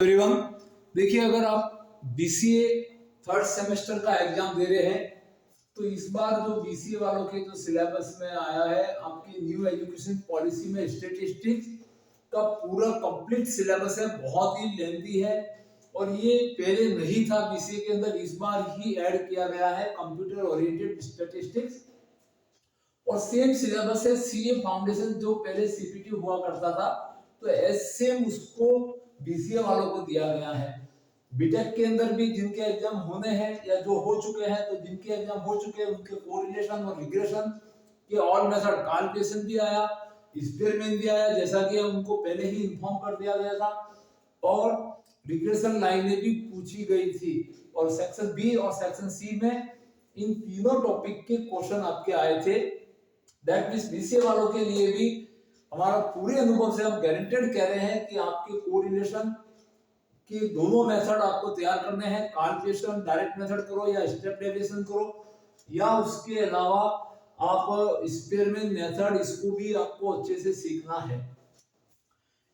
Everyone, देखिए अगर आप बीसीए थर्ड सेमेस्टर का एग्जाम दे रहे हैं तो इस बार जो बीसीए वालों के जो सिलेबस में आया है आपकी न्यू एजुकेशन पॉलिसी में स्टैटिस्टिक्स का पूरा कंप्लीट सिलेबस है। बहुत ही लेंथी है और ये पहले नहीं था बीसीए के अंदर, इस बार ही ऐड किया गया है कंप्यूटर ओरिएंटेड स्टैटिस्टिक्स। और सेम सिलेबस है सीए फाउंडेशन जो पहले सीपीटी हुआ करता था, तो सेम उसको बीसीए वालों को दिया गया है। बीटेक के अंदर भी जिनके एग्जाम होने हैं या जो हो चुके हैं, तो जिनके एग्जाम हो चुके हैं उनके कोरिलेशन और रिग्रेशन के ऑल मेथड कैलकुलेशन भी आया, एक्सपेरिमेंट भी आया, जैसा कि उनको पहले ही इन्फॉर्म कर दिया गया था। और रिग्रेशन लाइनें भी पूछी गई थी और सेक्शन बी और सेक्शन सी में इन तीनों टॉपिक के क्वेश्चन आपके आए थे। दैट मींस बीसीए वालों के लिए भी हमारा पूरे अनुभव से हम गारंटेड कह रहे हैं कि आपके कोरिलेशन के दोनों मेथड आपको तैयार करने हैं। कैलकुलेशन डायरेक्ट मेथड करो या स्टेप डेविएशन करो, या उसके अलावा आप एक्सपेरिमेंट मेथड, इसको भी आपको अच्छे से सीखना है।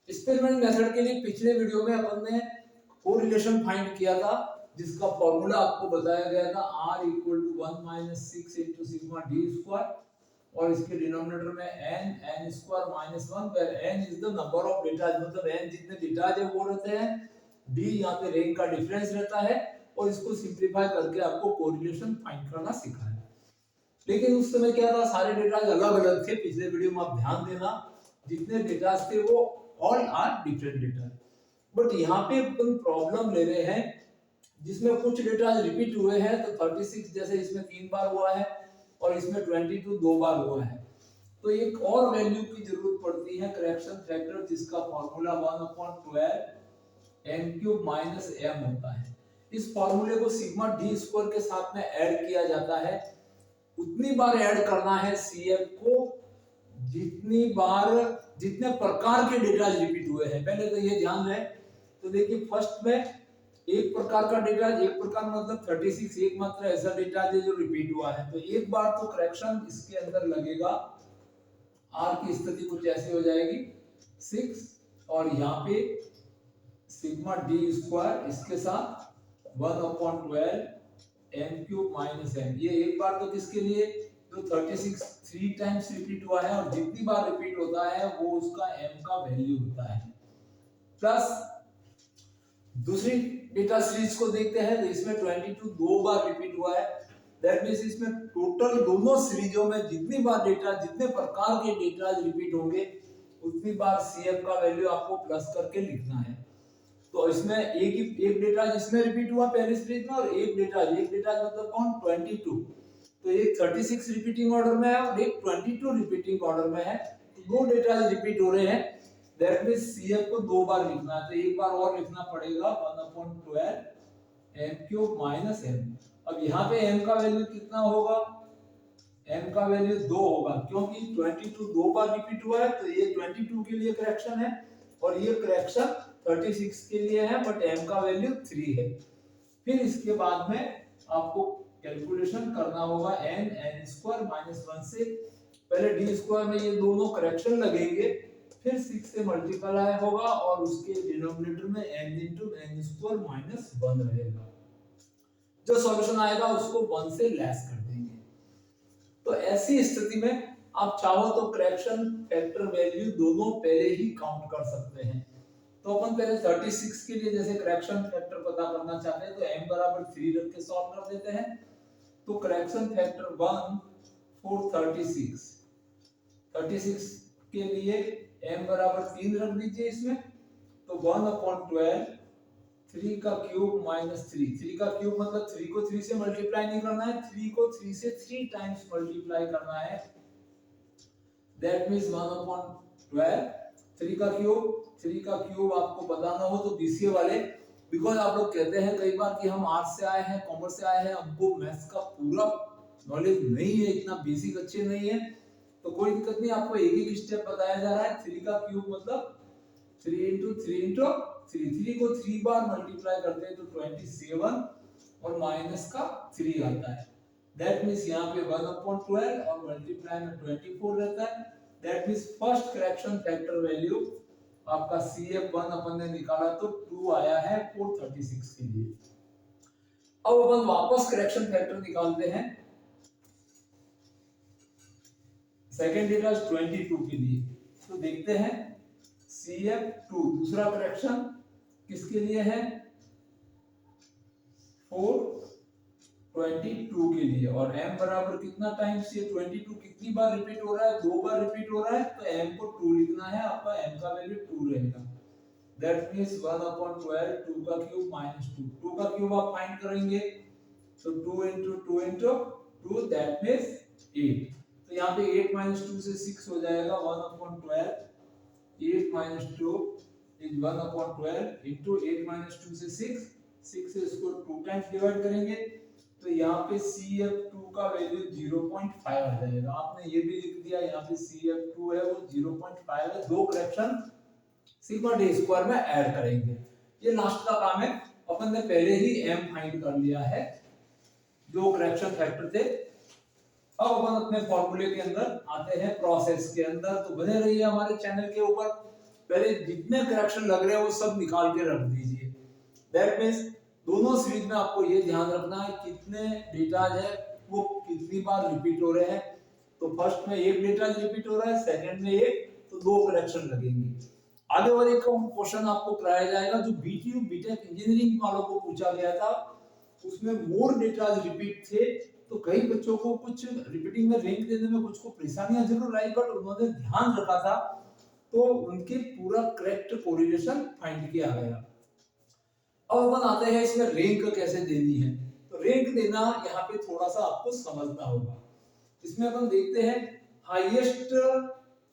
एक्सपेरिमेंट मेथड के लिए पिछले वीडियो में अपन ने कोरिलेशन फाइंड किया था, जिसका फॉर्मूला आपको बताया गया था R = 1 - 6 × सिग्मा d स्क्वायर, और इसके डिनोमिनेटर में n square minus 1, where n is the number of datas, मतलब n जितने डेटाज है वो रहते हैं, d यहाँ पे रैंक का डिफरेंस रहता है, और इसको सिंपलीफाई करके आपको कोरिलेशन फाइंड करना सिखा है। लेकिन उस समय क्या था, सारे डेटाज अलग अलग थे। पिछले वीडियो में आप ध्यान देना, जितने डेटाज थे वो all are different data. But यहाँ पे अपन प्रॉब्लम ले रहे हैं जिसमें कुछ डेटाज रिपीट हुए हैं, तो 36 जैसे इसमें 3 बार हुआ है और इसमें 22 2 बार हुआ है, तो एक और वैल्यू की जरूरत पड़ती है करेक्शन फैक्टर, जिसका फॉर्मूला 1/12 n³ - m होता है। इस फॉर्मूले को सिग्मा डी स्क्वायर के साथ में ऐड किया जाता है। उतनी बार ऐड करना है सीएफ को जितनी बार, जितने प्रकार के डेटा रिपीट हुए हैं। पहले तो ये ध्यान रहे, तो देखिए फर्स्ट में एक प्रकार का डेटा, एक प्रकार मतलब 36 एकमात्र ऐसा डेटा है जो रिपीट हुआ है, तो एक बार तो करेक्शन इसके अंदर लगेगा। आर की स्थिति कुछ ऐसी हो जाएगी 6, और यहाँ पे सिग्मा डी स्क्वायर इसके साथ 1/12 n³ - m। ये एक बार तो किसके लिए, जो 36 3 टाइम्स रिपीट हुआ है, और जितनी बार रिपीट होता है वो उसका m का वैल्यू होता है। प्लस दूसरी डेटा सीरीज को देखते हैं, तो इसमें 22 2 बार रिपीट हुआ है। दैट मींस इसमें टोटल दोनों सीरीजों में जितनी बार डेटा, जितने प्रकार के डेटा रिपीट होंगे, उतनी बार सीएफ का वैल्यू आपको प्लस करके लिखना है। तो इसमें एक डेटा जिसमें रिपीट हुआ पहली सीरीज में, और एक डेटा मतलब कौन, 22, तो एक 36 रिपीटिंग ऑर्डर में है और एक 22 रिपीटिंग ऑर्डर में है, तो दो डेटा रिपीट हो रहे हैं। दैट मींस सीएफ को 2 बार लिखना है, तो एक बार और लिखना पड़ेगा 1/12 n³ - m। अब यहाँ पे m का वैल्यू कितना होगा, m का वैल्यू 2 होगा, क्योंकि 22 2 बार रिपीट हुआ है, तो ये 22 के लिए करेक्शन है और ये करेक्शन 36 के लिए है, बट m का वैल्यू 3 है। फिर इसके बाद में आपको कैलकुलेशन करना होगा n² - 1 से। पहले d स्क्वायर में ये दोनों करेक्शन लगेंगे, फिर 6 से मल्टीप्लाई होगा और उसके डिनोमिनेटर में n × n² - 1 रहेगा। जो सॉल्यूशन आएगा उसको 1 से लेस कर देंगे। तो ऐसी स्थिति में आप चाहो तो करेक्शन फैक्टर वैल्यू दोनों पहले ही काउंट कर सकते हैं। तो अपन पहले 36 के लिए जैसे करेक्शन फैक्टर पता करना चाहते हैं, तो m = 3 रख के सॉल्व कर देते हैं। तो करेक्शन फैक्टर 1 for 36 के लिए m = 3 रख दीजिए इसमें, तो 1/12 3 का क्यूब - 3 का क्यूब मतलब 3 को 3 से मल्टीप्लाई नहीं करना है, 3 को 3 से 3 टाइम्स मल्टीप्लाई करना है। दैट मींस 1/12 3 का क्यूब आपको बताना हो तो बीसीए वाले, बिकॉज आप लोग कहते हैं कई बार कि हम आर्ट्स से आए हैं, कॉमर्स से आए हैं, हमको मैथ्स का पूरा नॉलेज नहीं है, इतना बेसिक अच्छे नहीं है, तो कोई दिक्कत नहीं, आपको एक एक स्टेप बताया जा रहा है। 3 का क्यूब मतलब 3 × 3 × 3, 3 को 3 बार मल्टीप्लाई करते हैं तो 27 और माइनस का 3 आता है। दैट मींस यहाँ पे 1/12 और मल्टीप्लाई में 24 रहता है। That means first correction factor value आपका CF1 अपन ने निकाला तो 2 आया है 436 के लिए। अब अपन वापस करेक्शन फैक्टर निकालते हैं सेकेंड डेटा 22 के लिए। तो देखते हैं CF2 दूसरा करेक्शन किसके लिए है 422 के लिए, और m बराबर कितना टाइम्स ये 22 कितनी बार रिपीट हो रहा है, 2 बार रिपीट हो रहा है, तो m को 2 लिखना है, आपका m का वैल्यू 2 रहेगा। दैट मींस 1/12 2 का क्यूब माइनस 2, 2 का क्यूब आप फाइंड करेंगे तो 2 into 2 into 2 दैट मींस 8। तो यहाँ पे 8 minus 2 से 6 हो जाएगा 1/12, 8 minus 2 is 1/12 into 8 minus 2 से 6 से इसको 2 टाइम्स डिवाइड करेंगे तो यहाँ पे CF2 का वैल्यू 0.5 आ जाएगा। आपने ये भी लिख दिया, यहाँ पे CF2 है वो 0.5 है। दो करेक्शन सिग्मा डी स्क्वायर में ऐड करेंगे। ये लास्ट का काम है, अपन ने पहले ही m फाइंड कर लिया है, दो करेक्शन फैक्टर थे। अब अपन अपने फॉर्मूले के अंदर आते हैं, प्रोसेस के अंदर। तो बने रहिए हमारे चैनल के ऊपर। पहले जितने करेक्शन लग रहे हैं वो सब निकाल के रख दीजिए। दैट मींस दोनों सीरीज में आपको ये ध्यान रखना है कितने डेटाज है वो कितनी बार रिपीट हो रहे हैं। तो फर्स्ट में एक डेटा रिपीट हो रहा है, सेकंड में एक, तो दो करेक्शन लगेंगे। आगे और एक क्वेश्चन आपको कराया जाएगा जो BTU बीटेक इंजीनियरिंग वालों को पूछा गया था, उसमें मोर डेटाज रिपीट थे। तो कई बच्चों को कुछ रिपीटिंग में रैंक देने में कुछ को परेशानियां जरूर आई, बट उन्होंने ध्यान रखा था तो उनके पूरा करेक्ट कोरिलेशन फाइंड किया गया। अब अपन आते हैं इसमें रैंक कैसे देनी है। तो रैंक देना यहाँ पे थोड़ा सा आपको समझना होगा। इसमें अपन देखते हैं हाईएस्ट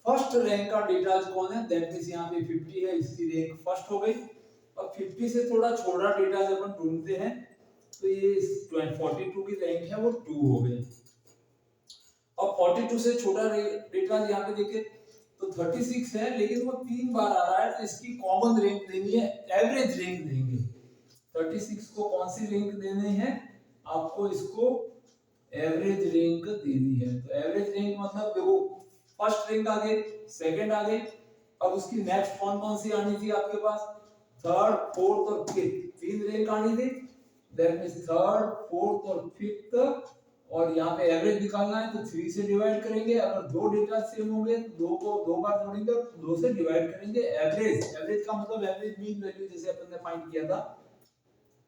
फर्स्ट रैंक का डेटा कौन है, दैट मींस यहाँ पे 50 है, इसकी रैंक फर्स्ट हो गई। अब 50 से थोड़ा छोटा डेटा जब अपन ढूंढते हैं तो ये 42 की रैंक है वो 2 हो गई। अब 42 से छोटा डेटा यहाँ पे देखिए तो 36 है, लेकिन वो 3 बार आ रहा है, तो इसकी कॉमन रैंक देनी है, एवरेज रैंक देंगे। 36 को कौन सी रैंक देनी है आपको, इसको एवरेज रैंक देनी है। तो एवरेज रैंक मतलब देखो फर्स्ट रैंक आ गई, सेकंड आ गई, अब उसकी नेक्स्ट कौन सी आनी थी आपके पास, थर्ड, फोर्थ और फिफ्थ, 3 रैंक आनी थी। दैट मींस थर्ड, फोर्थ और फिफ्थ, और यहाँ पे एवरेज निकालना है तो 3 से डिवाइड करेंगे। अगर दो डेटा सेम होंगे तो 2 को 2 बार जोड़ेंगे, 2 से डिवाइड करेंगे। एवरेज का मतलब एवरेज मीन वैल्यू जैसे अपन ने फाइंड किया था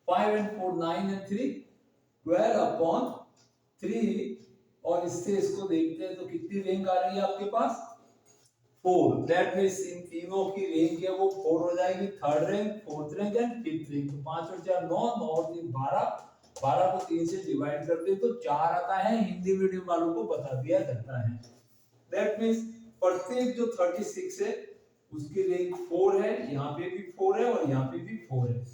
5 and 4 9 and 3 12/3, और इससे इसको देखते हैं तो कितनी रैंक आ रही है आपके पास 4। दैट मींस इन तीनों की रैंक है वो 4 हो जाएगी, third rank, fourth rank and fifth rank. तो 5 और 4 9, 9 और 3 12, 12 को 3 से डिवाइड करते हैं तो 4 आता है। हिंदी मीडियम वालों को बता दिया जाता है। दैट मींस प्रत्येक जो 36 है उसकी रैंक 4 है, यहाँ पे भी 4 है और यहाँ पे भी 4 है।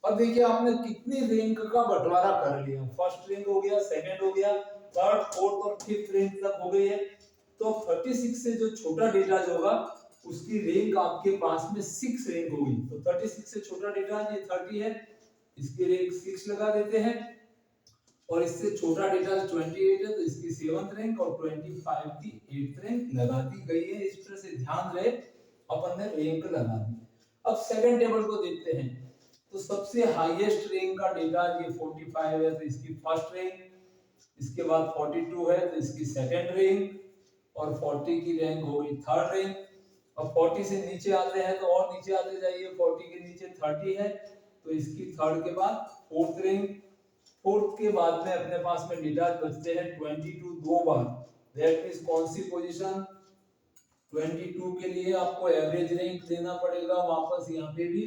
अब देखिए आपने कितनी रैंक का बंटवारा कर लिया, फर्स्ट रैंक हो गया, सेकंड हो गया, थर्ड, फोर्थ और फिफ्थ रैंक तक हो गई है। तो 36 से जो छोटा डेटा होगा उसकी रैंक आपके पास में 6 रैंक होगी। तो 36 से छोटा डेटा ये 30 है, इसकी रैंक 6 लगा देते हैं, और इससे छोटा डेटा 28 है तो इसकी 7th रैंक और 25 की 8th रैंक लगा दी गई है। इस तरह से ध्यान रहे अपन ने रैंक लगा दी। अब सेकंड टेबल को देखते हैं। तो सबसे हाईएस्ट रैंक का डेटा ये 45 है तो इसकी फर्स्ट रैंक, इसके बाद 42 है तो इसकी सेकंड रैंक, और 40 की रैंक हो गई थर्ड रैंक। अब 40 से नीचे आते हैं तो और नीचे आते जाइए, 40 के नीचे 30 है तो इसकी थर्ड के बाद फोर्थ रैंक। फोर्थ के बाद में अपने पास में डेटा बचते हैं 22 दो बार। दैट मींस कौन सी पोजीशन 22 के लिए आपको एवरेज रैंक देना पड़ेगा वापस यहाँ पे भी।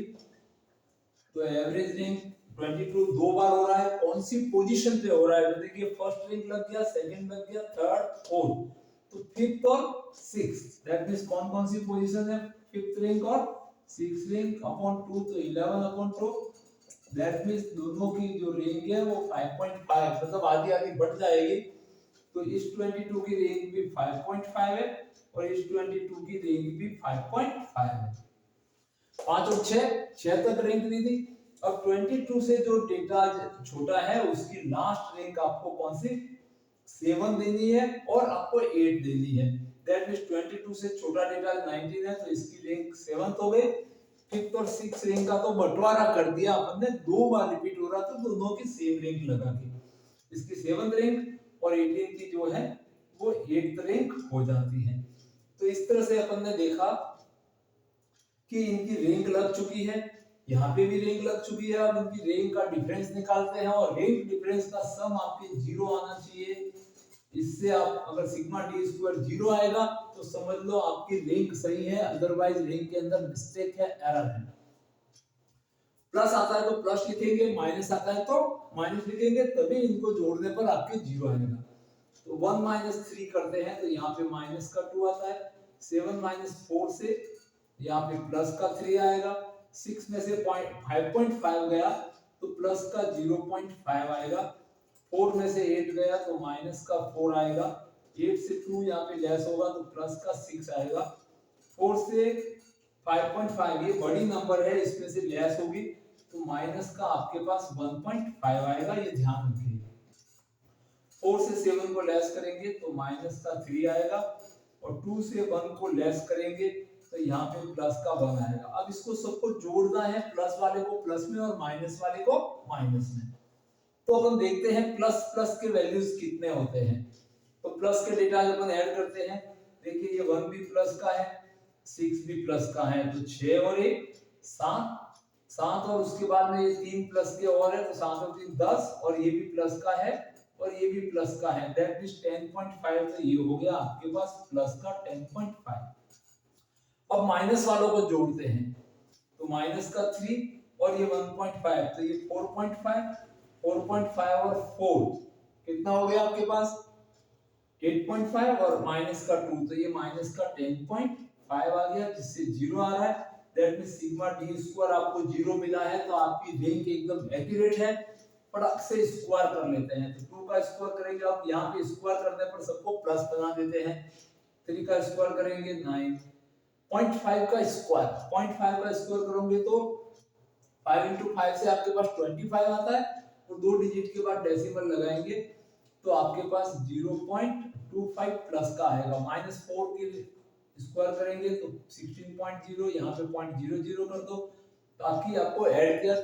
तो एवरेज रैंक 22 दो बार हो रहा है, कौन सी पोजीशन पे हो रहा है, तो देखिए फर्स्ट रैंक लग गया, सेकंड लग गया, थर्ड, फोर्थ, तो फिफ्थ और सिक्स्थ। दैट मींस कौन सी पोजीशन है, फिफ्थ रैंक और सिक्स्थ रैंक अपॉन 2, तो 11/2। दैट मींस दोनों की जो रैंक है वो 5.5, मतलब आधी आधी बढ़ जाएगी। तो इस 22 की रैंक भी 5.5 है और इस 22 की रैंक भी 5.5 है। 5 और 6 तक रैंक दी थी। अब 22 से जो डेटा छोटा है उसकी लास्ट रैंक आपको कौन सी 7 देनी है और आपको 8 देनी है। दैट मींस 22 से छोटा डेटा 19 है, तो इसकी रैंक 7th हो गई। 5th और 6th रैंक का तो बंटवारा कर दिया अपन ने, 2 बार रिपीट हो रहा था, तो दोनों की सेम रैंक लगा के इसकी 7th रैंक और 18 की जो है वो 8th रैंक हो जाती है। तो इस तरह से अपन ने देखा कि इनकी रैंक लग चुकी है, यहाँ पे भी रैंक लग चुकी है। अब इनकी रैंक का डिफरेंस निकालते हैं और रैंक डिफरेंस का सम आपके 0 आना चाहिए। इससे आप अगर सिग्मा डी स्क्वायर 0 आएगा तो समझ लो आपकी रैंक सही है, अदरवाइज रैंक के अंदर मिस्टेक है, एरर है। प्लस आता है तो प्लस लिखेंगे, माइनस आता है तो माइनस लिखेंगे, तभी इनको जोड़ने पर आपके 0 आएगा। तो 1 - 3 करते हैं तो यहाँ पे माइनस का 2 आता है। 7 - 4 से यहाँ पे प्लस का 3 आएगा। 6 में से 5.5 गया तो प्लस का 0.5 आएगा। 4 में से 8 गया तो माइनस का 4 आएगा। 8 से 2 यहाँ पे लेस होगा तो प्लस का 6 आएगा। 4 से 5.5 ये बड़ी नंबर है, इसमें से लेस होगी तो माइनस का आपके पास 1.5 आएगा, ये ध्यान रखिए। 4 से 7 को लेस करेंगे तो माइनस का 3 आएगा और 2 से 1 को लेस करेंगे तो यहाँ पे प्लस का 1 आएगा। अब इसको सबको जोड़ना है, प्लस वाले को प्लस में और माइनस वाले को माइनस में। तो अपन देखते हैं प्लस प्लस के वैल्यूज कितने होते हैं। तो प्लस के डेटा अपन ऐड करते हैं। देखिए ये 1 भी प्लस का है, 6 भी प्लस का है, तो 6 और 1 7 और उसके बाद में ये 3 प्लस के और है तो 7 और 3 10 और ये भी प्लस का है और ये भी प्लस का है, दैट मींस 10.5। तो ये हो गया आपके पास प्लस का 10.5। अब माइनस वालों को जोड़ते हैं तो माइनस का 3 और ये 1.5 तो ये 4.5 और 4 कितना हो गया आपके पास 8.5 और माइनस का 2 तो ये माइनस का 10.5 आ गया, जिससे 0 आ रहा है। That means sigma D square आपको 0 मिला है, तो आपकी रैंक एकदम एक्यूरेट है। फटाक से स्क्वायर कर लेते हैं, तो 2 का स्क्वायर करेंगे, आप यहाँ पे स्क्वायर करने पर सबको प्लस बना देते हैं। 3 का स्क्वायर करेंगे 9, 0.5 का स्क्वायर, 0.5 का स्क्वायर करोगे तो 5 × 5 से आपके पास 25 आता है और 2 डिजिट के बाद डेसिमल लगाएंगे तो आपके पास 0.25 प्लस का आएगा। -4 के स्क्वायर करेंगे तो 16.0, यहाँ पे 0.00 कर दो ताकि आपको ऐड या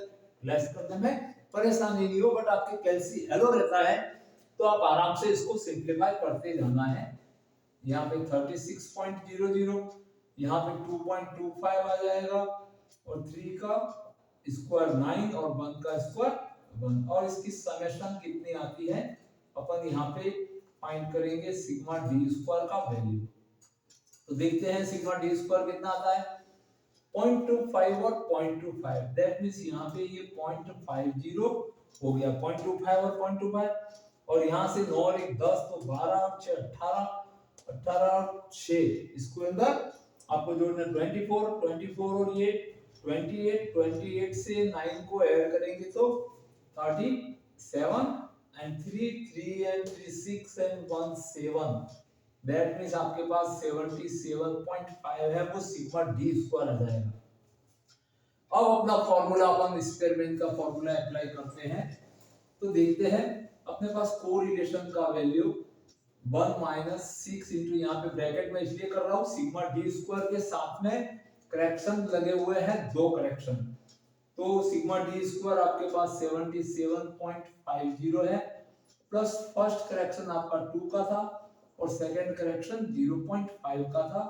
लेस करने में परेशानी नहीं हो, बट आपके कैलसी एलो रहता है तो आप आराम से इसको सिंप्लीफाई करते जाना है। यहाँ पे 36.00, यहाँ पे 2.25 आ जाएगा और 3 का स्क्वायर 9 और 1 का स्क्वायर 1, और इसकी समेशन कितनी आती है अपन यहाँ पे फाइंड करेंगे सिग्मा डी स्क्वायर का वैल्यू। तो देखते हैं सिग्मा डी स्क्वायर कितना आता है 0.25 और 0.25, दैट मींस यहाँ पे ये 0.50 हो गया, 0.25 और 0.25 और यहाँ से 9 और 1 10 तो 12 और 6 18, 18 और 6 इसको अंदर आपको जोड़ना 24 और ये 28 से 9 को ऐड करेंगे तो 37 and 3 and 3 6 and 1 7, that means आपके पास 77.5 है, वो सिग्मा डी स्क्वायर आ जाएगा। अब अपना फार्मूला अपन स्पेयरमैन का फार्मूला अप्लाई करते हैं तो देखते हैं अपने पास कोरिलेशन का वैल्यू 1 - 6 इंटू, यहाँ पे ब्रैकेट में इसलिए कर रहा हूँ सिग्मा डी स्क्वायर के साथ में करेक्शन लगे हुए हैं, 2 करेक्शन, तो सिग्मा डी स्क्वायर आपके पास 77.50 है, प्लस फर्स्ट करेक्शन आपका 2 का था और सेकंड करेक्शन 0.5 का था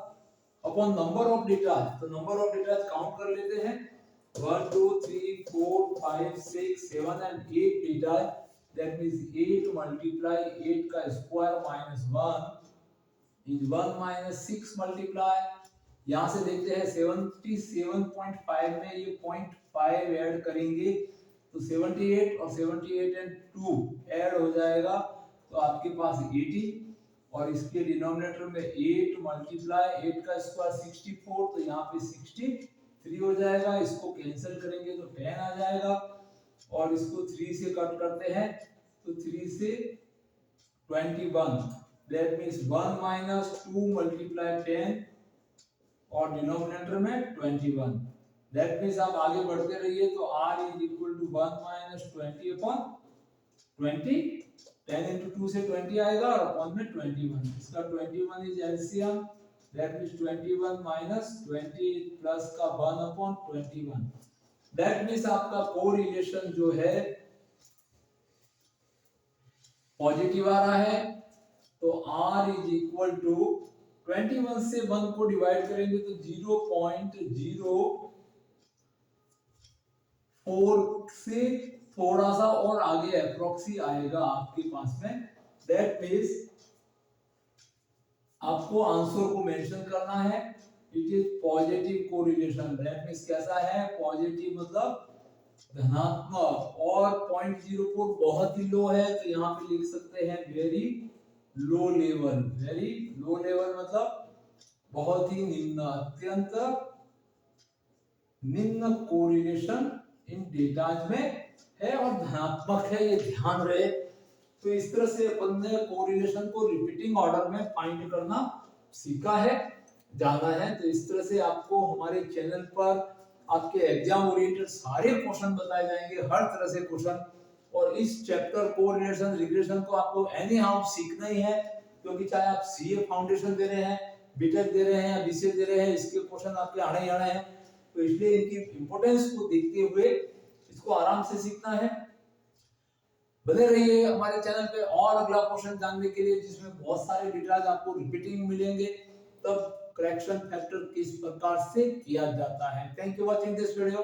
अपॉन नंबर ऑफ डेटा। तो नंबर ऑफ डेटा काउंट कर लेते हैं 1 2 3 4 5 6 7 and 8 data, that means 8 multiply 8 का स्क्वायर माइनस 1 इज 1 - 6 मल्टीप्लाई, यहाँ से देखते हैं 77.5 में ये 0.5 ऐड करेंगे तो 78 और 78 एंड 2 ऐड हो जाएगा तो आपके पास 80 और इसके डिनोमिनेटर में 8 मल्टीप्लाई 8 का स्क्वायर 64 तो यहाँ पे 63 हो जाएगा, इसको कैंसिल करेंगे तो 10 आ जाएगा और इसको 3 से कट करते हैं तो 3 से 21, दैट मींस 1 - 2 मल्टीप्लाई 10 और डिनोमिनेटर में 21, दैट मींस आप आगे बढ़ते रहिए तो r = 1 - 20/20 10 into 2 से 20 आएगा और अपॉन में 21, इसका 21 is LCM, that means 21 minus 20 plus का 1 अपॉन 21, दैट मींस आपका कोरिलेशन जो है पॉजिटिव आ रहा है। तो R इज इक्वल टू 21 से 1 को डिवाइड करेंगे तो 0.04 से थोड़ा सा और आगे अप्रोक्सी आएगा आपके पास में, दैट मीन्स आपको आंसर को मेंशन करना है, it is positive correlation, that means कैसा है, पॉजिटिव मतलब धनात्मक, और 0.04 बहुत ही लो है तो यहाँ पे लिख सकते हैं very low level, very low level मतलब बहुत ही निम्न, अत्यंत निम्न कोरिलेशन इन डेटाज में है और धनात्मक है, ये ध्यान रहे। तो इस तरह से अपन ने कोरिलेशन को रिपीटिंग ऑर्डर में फाइंड करना सीखा है, जाना है। तो इस तरह से आपको हमारे चैनल पर आपके एग्जाम ओरिएंटेड सारे क्वेश्चन बताए जाएंगे, हर तरह से क्वेश्चन, और इस चैप्टर कोरिलेशन रिग्रेशन को आपको एनी हाउ सीखना ही है, क्योंकि चाहे आप सीए फाउंडेशन दे रहे हैं, बीटेक दे रहे हैं या बीसीए दे रहे हैं, इसके क्वेश्चन आपके आने ही आने हैं। तो इसलिए इनकी इंपॉर्टेंस को देखते हुए इसको आराम से सीखना है। बने रहिए हमारे चैनल पे और अगला क्वेश्चन जानने के लिए, जिसमें बहुत सारे डिटेल्स आपको रिपीटिंग मिलेंगे, तब करेक्शन फैक्टर किस प्रकार से किया जाता है। Thank you watching this video.